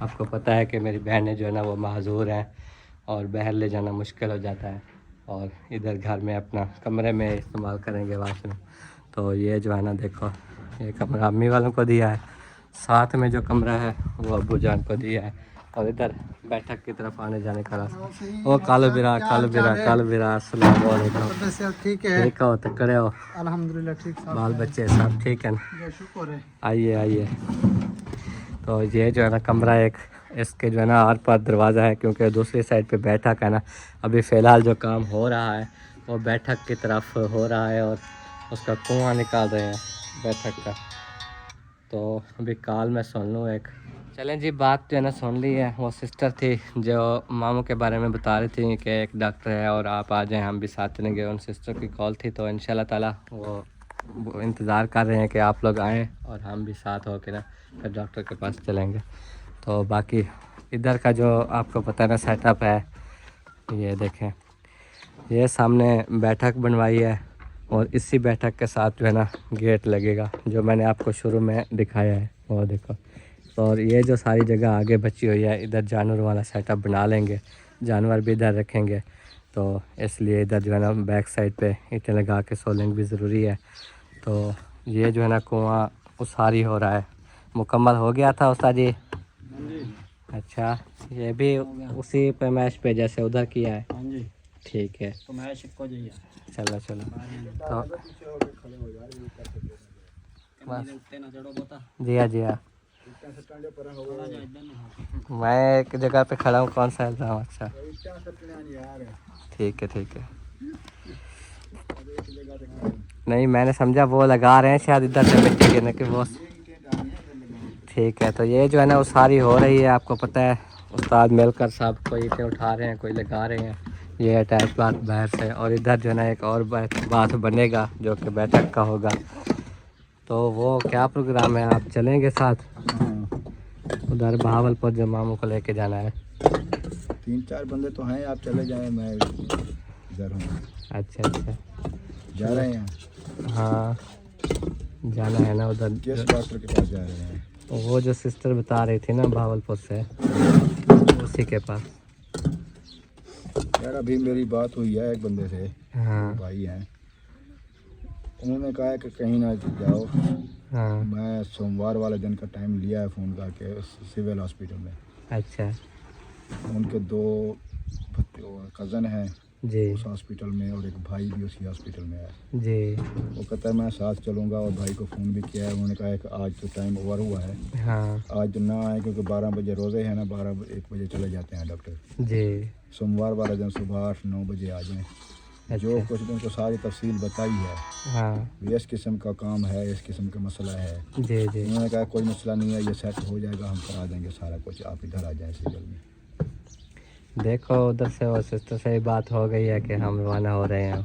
आपको पता है कि मेरी बहनें जो है ना वो माजूर हैं और बाहर ले जाना मुश्किल हो जाता है, और इधर घर में अपना कमरे में इस्तेमाल करेंगे वाशरूम। तो ये जो है ना देखो, ये कमरा अम्मी वालों को दिया है, साथ में जो कमरा है वो अब्बू जान को दिया है, और इधर बैठक की तरफ आने जाने का रास्ता। ओ कालो बिरा अस्सलाम वालेकुम। ठीक है, ठीक हो तो करे हो? अल्हम्दुलिल्लाह ठीक, बाल बच्चे सब ठीक है? शुक्र है। आइए। तो ये जो है ना कमरा एक, इसके जो है ना आर पार दरवाज़ा है, क्योंकि दूसरी साइड पे बैठक है ना। अभी फ़िलहाल जो काम हो रहा है वो बैठक की तरफ हो रहा है, और उसका कुआं निकाल रहे हैं बैठक का। तो अभी कॉल मैं सुन लूँ एक। चलें जी, बात जो है ना सुन ली है। वो सिस्टर थी जो मामू के बारे में बता रही थी कि एक डॉक्टर है और आप आ जाएं, हम भी साथ चलेंगे। उन सिस्टर की कॉल थी, तो इंशाल्लाह ताला वो इंतज़ार कर रहे हैं कि आप लोग आएँ और हम भी साथ हो के ना फिर डॉक्टर के पास चलेंगे। तो बाकी इधर का जो आपको पता है ना सेटअप है, ये देखें, ये सामने बैठक बनवाई है, और इसी बैठक के साथ जो है ना गेट लगेगा, जो मैंने आपको शुरू में दिखाया है वो देखो। और ये जो सारी जगह आगे बची हुई है, इधर जानवर वाला सेटअप बना लेंगे, जानवर भी इधर रखेंगे। तो इसलिए इधर जो है ना बैक साइड पे ईंटें लगा के सोलिंग भी ज़रूरी है। तो ये जो है ना कुआं उसारी हो रहा है, मुकम्मल हो गया था उस्ताद जी? अच्छा, ये भी उसी पैमाइश पे जैसे उधर किया है? ठीक है, चलो तो जी हाँ मैं एक जगह पे खड़ा हूँ। कौन सा एग्ज़ाम? अच्छा ठीक है। नहीं, मैंने समझा वो लगा रहे हैं शायद इधर से मिट्टी गिरने की वो। ठीक है, तो ये जो है ना उसारी हो रही है। आपको पता है उस्ताद मिलकर सब कोई ईंटें उठा रहे हैं, कोई लगा रहे हैं। ये अटैच बाथ बाहर से, और इधर जो है ना एक और बाथ बनेगा जो कि बैठक का होगा। तो वो क्या प्रोग्राम है, आप चलेंगे साथ? उधर बहावलपुर जो मामू को लेके जाना है। 3-4 बंदे तो हैं, आप चले जाएं, मैं इधर हूँ। अच्छा जा रहे हैं? हाँ जाना है ना उधर। किस डॉक्टर के पास जा रहे हैं? वो जो सिस्टर बता रही थी ना बहावलपुर से, उसी के पास। यार अभी मेरी बात हुई है एक बंदे से, हाँ भाई हैं, उन्होंने कहा है कि कहीं ना जाओ। हाँ मैं सोमवार वाले दिन का टाइम लिया है फ़ोन करके सिविल हॉस्पिटल में। अच्छा उनके 2 कज़न हैं जी उस हॉस्पिटल में, और एक भाई भी उसी हॉस्पिटल में है जी। वो कहता है मैं साथ चलूँगा, और भाई को फ़ोन भी किया है। उन्होंने कहा है कि आज तो टाइम ओवर हुआ है, हाँ आज ना आए, क्योंकि 12 बजे रोज़े हैं ना, 12-1 बजे चले जाते हैं डॉक्टर। जी। सोमवार वाले दिन सुबह 8-9 बजे आ जाएँ। जो कुछ उनको सारी तफसील बताई है, हाँ ये इस किस्म का काम है, इस किस्म का मसला है। जी जी। उन्होंने कहा कोई मसला नहीं है, ये सेट हो जाएगा, हम करा देंगे सारा कुछ, आप इधर आ जाएँ सिविल में। देखो उधर से और सिस्टर से ही बात हो गई है कि हम रवाना हो रहे हैं।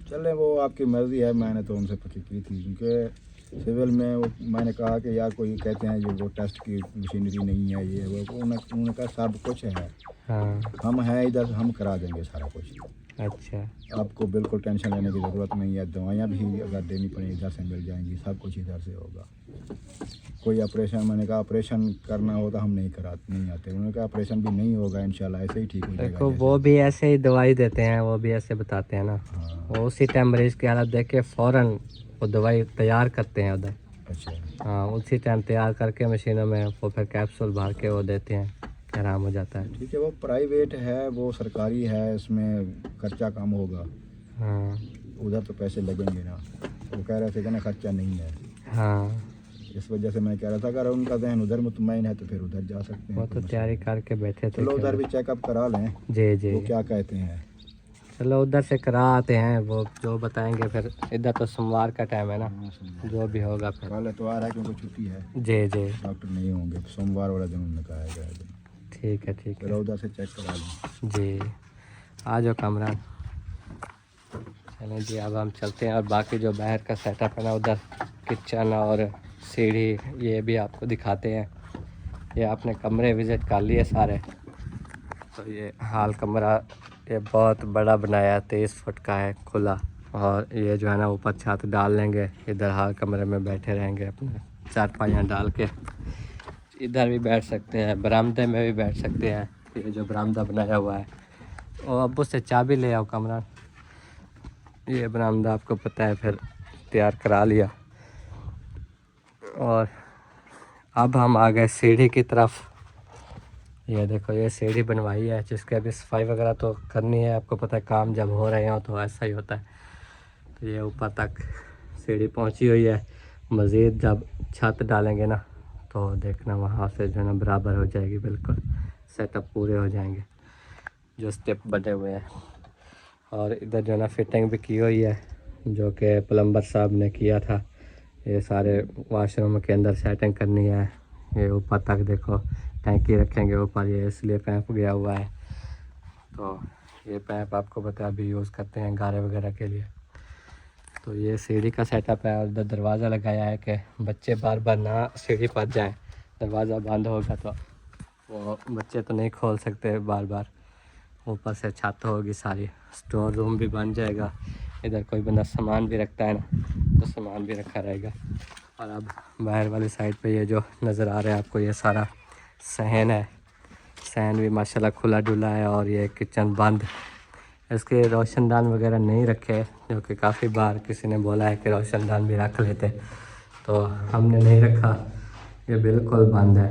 चले, वो आपकी मर्ज़ी है। मैंने तो उनसे पक्की की थी, क्योंकि सिविल में वो मैंने कहा कि यार कोई कहते हैं जो वो टेस्ट की मशीनरी नहीं है, ये वो। उन्होंने कहा सब कुछ है, हाँ हम हैं इधर, हम करा देंगे सारा कुछ। अच्छा आपको बिल्कुल टेंशन लेने की ज़रूरत नहीं है। दवाइयाँ भी अगर देनी पड़े इधर से मिल जाएंगी, सब कुछ इधर से होगा। कोई ऑपरेशन, मैंने कहा ऑपरेशन करना हो तो हम नहीं आते। उन्होंने कहा ऑपरेशन भी नहीं होगा, इंशाल्लाह ऐसे ही ठीक हो जाएगा। देखो वो भी ऐसे ही दवाई देते हैं, वो भी ऐसे बताते हैं ना। हाँ। वो उसी टाइम मरीज की हालत देख के फ़ौरन वो दवाई तैयार करते हैं उधर। अच्छा, हाँ उसी टाइम तैयार करके मशीनों में वो फिर कैप्सूल भर के वो देते हैं, आराम हो जाता है। ठीक है। वो प्राइवेट है, वो सरकारी है, इसमें खर्चा कम होगा। हाँ उधर तो पैसे लगेंगे ना। वो कह रहे थे कि ना खर्चा नहीं है, हाँ इस वजह से मैं कह रहा था अगर उनका जहन उधर मुतमईन है तो फिर उधर जा सकते हैं। वो तो तैयारी करके बैठे थे। चलो उधर भी चेकअप करा लें, जी जी। वो क्या कहते हैं। चलो उधर से करा आते हैं, वो जो बताएंगे। फिर इधर तो सोमवार का टाइम है ना, जो भी होगा फिर। कल एतवार है क्योंकि छुट्टी है, जी जी। डॉक्टर नहीं होंगे। सोमवार वाला दिन उन्होंने कहा है। ठीक है ठीक है। चलो उधर से चेक करा लें। जी आ जाओ कामरान। चलें जी, अब हम चलते हैं, और बाकी जो बाहर का सेटअप है ना, उधर किचन और सीढ़ी, ये भी आपको दिखाते हैं। ये आपने कमरे विज़िट कर लिए सारे। तो ये हाल कमरा ये बहुत बड़ा बनाया है, 23 फुट का है खुला। और ये जो है ना ऊपर छत डाल लेंगे, इधर हाल कमरे में बैठे रहेंगे अपने चारपाइयाँ डाल के। इधर भी बैठ सकते हैं, बरामदे में भी बैठ सकते हैं। ये जो बरामदा बनाया हुआ है, और अब्बू से चाबी ले आओ कमरा। ये बरामदा आपको पता है फिर तैयार करा लिया। और अब हम आ गए सीढ़ी की तरफ। ये देखो ये सीढ़ी बनवाई है, जिसके अभी सफाई वगैरह तो करनी है। आपको पता है काम जब हो रहे हो तो ऐसा ही होता है। तो ये ऊपर तक सीढ़ी पहुंची हुई है। मज़ीद जब छत डालेंगे ना तो देखना वहाँ से जो है ना बराबर हो जाएगी, बिल्कुल सेटअप पूरे हो जाएंगे जो स्टेप बने हुए हैं। और इधर जो है ना फिटिंग भी की हुई है, जो कि प्लम्बर साहब ने किया था। ये सारे वाशरूम के अंदर सेटिंग करनी है। ये ऊपर तक देखो टैंकी रखेंगे ऊपर, ये इसलिए पैप गया हुआ है। तो ये पैप आपको पता है अभी यूज़ करते हैं गारे वगैरह के लिए। तो ये सीढ़ी का सेटअप है और इधर दरवाज़ा लगाया है कि बच्चे बार बार ना सीढ़ी पर जाएं। दरवाज़ा बंद होगा तो वो बच्चे तो नहीं खोल सकते बार बार। ऊपर से छत होगी सारी, स्टोर रूम भी बन जाएगा। इधर कोई बंदा सामान भी रखता है ना तो सामान भी रखा रहेगा। और अब बाहर वाली साइड पे ये जो नज़र आ रहा है आपको, ये सारा सहन है। सहन भी माशाल्लाह खुला डुला है। और ये किचन बंद, इसके रोशनदान वगैरह नहीं रखे, जो कि काफ़ी बार किसी ने बोला है कि रोशनदान भी रख लेते, तो हमने नहीं रखा। ये बिल्कुल बंद है।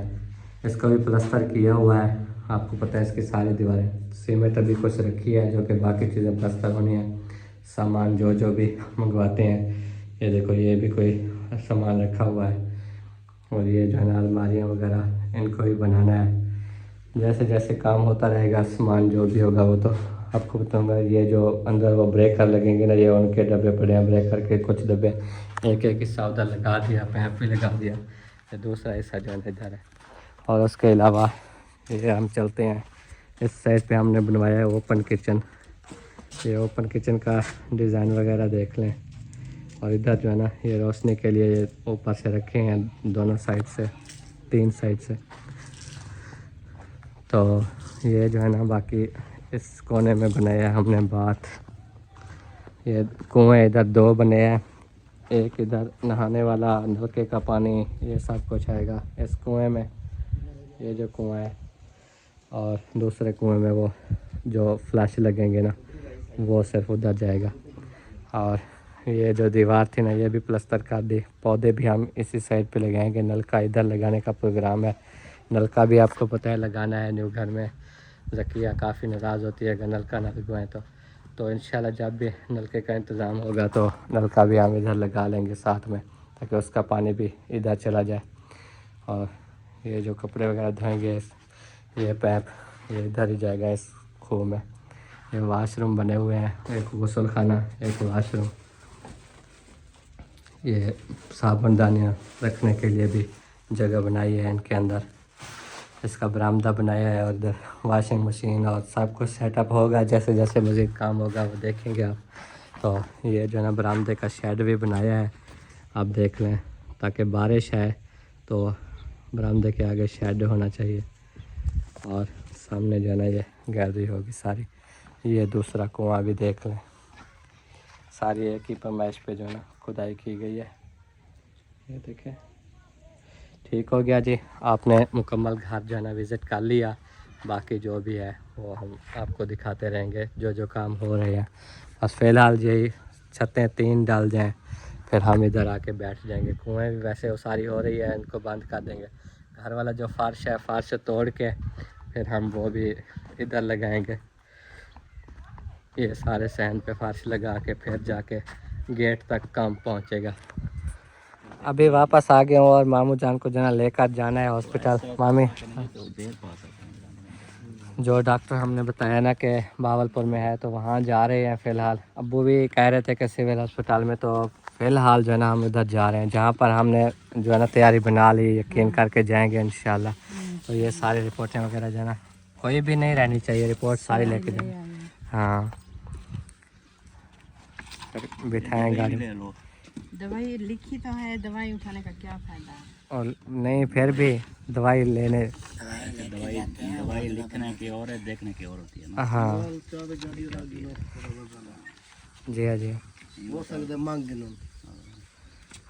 इसका भी प्लास्टर किया हुआ है, आपको पता है इसकी सारी दीवारें। सीमेंट अभी कुछ रखी है, जो कि बाकी चीज़ें प्लास्टर होनी है। सामान जो भी मंगवाते हैं, ये देखो ये भी कोई सामान रखा हुआ है। और ये जो है ना अलमारियाँ वगैरह इनको भी बनाना है। जैसे जैसे काम होता रहेगा, सामान जो भी होगा वो तो आपको बताऊंगा। ये जो अंदर वो ब्रेकर लगेंगे ना, ये उनके डब्बे पड़े हैं ब्रेकर के, कुछ डब्बे एक एक हिस्सा उधर लगा दिया, पैप भी लगा दिया। ये दूसरा हिस्सा जो है इधर है। और उसके अलावा ये हम चलते हैं इस साइड पे, हमने बनवाया है ओपन किचन। ये ओपन किचन का डिज़ाइन वगैरह देख लें। और इधर जो है ना ये रोशनी के लिए ये ऊपर से रखे हैं दोनों साइड से, 3 साइड से। तो ये जो है ना बाकी इस कोने में बनाया है हमने बाथ। ये कुएँ इधर 2 बने हैं, एक इधर नहाने वाला, नलके का पानी, ये सब कुछ आएगा इस कुएँ में। ये जो कुआँ है, और दूसरे कुएँ में वो जो फ्लैश लगेंगे ना वो सिर्फ उधर जाएगा। और ये जो दीवार थी ना ये भी प्लास्टर कर दी। पौधे भी हम इसी साइड पे लगाएंगे। नलका इधर लगाने का प्रोग्राम है। नलका भी आपको पता है लगाना है न्यू घर में। ज़किया काफ़ी नाराज़ होती है अगर नलका ना लगवाएँ तो इंशाल्लाह जब भी नलके का इंतज़ाम होगा तो नलका भी हम इधर लगा लेंगे साथ में, ताकि उसका पानी भी इधर चला जाए। और ये जो कपड़े वगैरह धोएंगे, ये पैप ये इधर ही जाएगा इस खूह में। ये वाशरूम बने हुए हैं, एक गुस्ल खाना, एक वाशरूम। ये साबुनदानियाँ रखने के लिए भी जगह बनाई है इनके अंदर। इसका बरामदा बनाया है और इधर वॉशिंग मशीन और सब कुछ सेटअप होगा। जैसे जैसे मज़ीद काम होगा वो देखेंगे आप। तो ये जो है ना बरामदे का शेड भी बनाया है, आप देख लें, ताकि बारिश है तो बरामदे के आगे शेड होना चाहिए। और सामने जो है ना ये गैलरी होगी सारी। ये दूसरा कुआं भी देख लें, सारी एक ही पैमाइश पे जो है ना खुदाई की गई है। ये देखें, ठीक हो गया जी। आपने मुकम्मल घर जो है ना विज़िट कर लिया। बाकी जो भी है वो हम आपको दिखाते रहेंगे जो जो काम हो रहे हैं। बस फ़िलहाल यही छतें 3 डाल जाएं, फिर हम इधर आके बैठ जाएंगे। कुएँ भी वैसे वो सारी हो रही है, इनको बंद कर देंगे। घर वाला जो फ़र्श है, फ़र्श तोड़ के फिर हम वो भी इधर लगाएंगे। ये सारे सहन पे फ़र्श लगा के फिर जाके गेट तक काम पहुंचेगा। अभी वापस आ गए हूँ और मामू जान को जना लेकर जाना है हॉस्पिटल। मामी, जो डॉक्टर हमने बताया ना कि बावलपुर में है, तो वहाँ जा रहे हैं फ़िलहाल। अब्बू भी कह रहे थे कि सिविल अस्पताल में, तो फ़िलहाल जो है ना हम इधर जा रहे हैं, जहाँ पर हमने जो है ना तैयारी बना ली। यकीन करके जाएंगे इंशाल्लाह। तो ये सारी रिपोर्टें वगैरह जो है ना कोई भी नहीं रहनी चाहिए, रिपोर्ट सारी लेके जाए। हाँ, बिठाएँ गाड़ी। दवाई लिखी तो है, दवाई उठाने का क्या फ़ायदा है। और नहीं फिर भी दवाई लेने। दवाई लिखने की और है, देखने की और होती है ना। हाँ जी हाँ जी।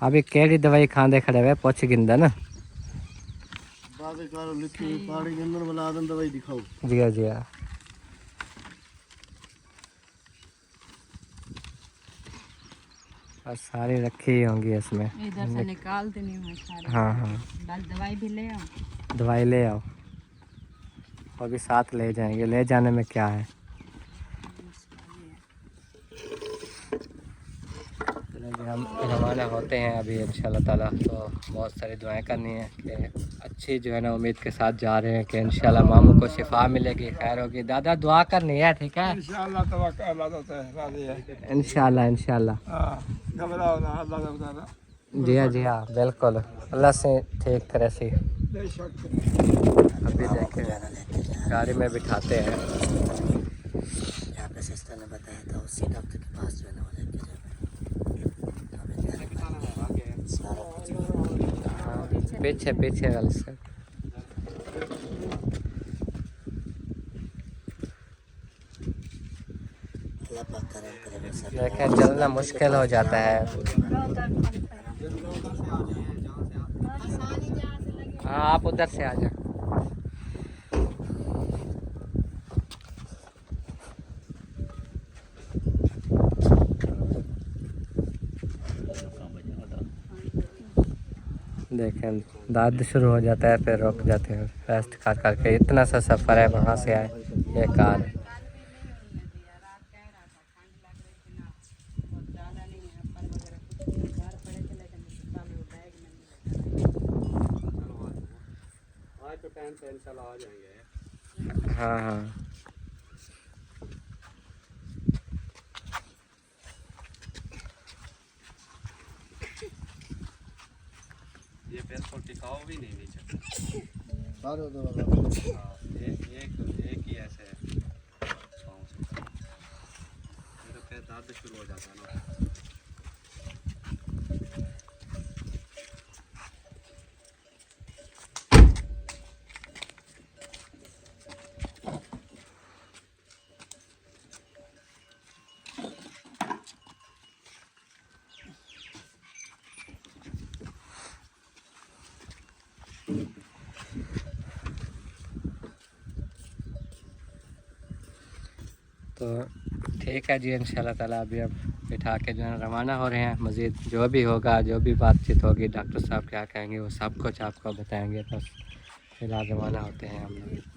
अभी केड़ी दवाई खांदे खड़े हुए पुछ गिंदा ना। जी हाँ जी हाँ। बस सारी रखी ही होंगी इसमें। इधर से निकालते नहीं हूँ सारे। हाँ हाँ बस दवाई भी ले आओ। दवाई ले आओ, और भी साथ ले जाएंगे, ले जाने में क्या है। चलो हम रवाना होते हैं अभी इंशाल्लाह ताला। तो बहुत सारी दुआएं करनी है कि अच्छी जो है ना उम्मीद के साथ जा रहे हैं कि इंशाल्लाह मामू को शिफा मिलेगी, खैर होगी। दादा दुआ करनी है, ठीक है इंशाल्लाह इंशाल्लाह। जी हाँ जी हाँ बिल्कुल, अल्लाह से ठीक करे सी। अभी देखे गाड़ी में बिठाते हैं। यहाँ पे सिस्टर ने बताया था उसी डॉक्टर के पास जो है ना वो लेके जाना। पीछे पीछे वाले से देखें चलना मुश्किल हो जाता है। हाँ आप उधर से आ जाओ। देखें दर्द शुरू हो जाता है, फिर रुक जाते हैं रेस्ट कर करके। इतना सा सफ़र है वहाँ से आए, ये कार है। आज तो टाइम से इंशाल्लाह आ जाएंगे। हाँ हाँ ये पैर को टिकाओ भी नहीं नीचे। हाँ, एक ही ऐसे है पाँव से। मेरे पैर दर्द शुरू हो जाता है ना। तो ठीक है जी इंशाल्लाह ताला। अभी अब बिठा के जो है रवाना हो रहे हैं। मज़ीद जो भी होगा, जो भी बातचीत होगी, डॉक्टर साहब क्या कहेंगे वो सब कुछ आपको बताएंगे। बस फिलहाल रवाना होते हैं हम लोग।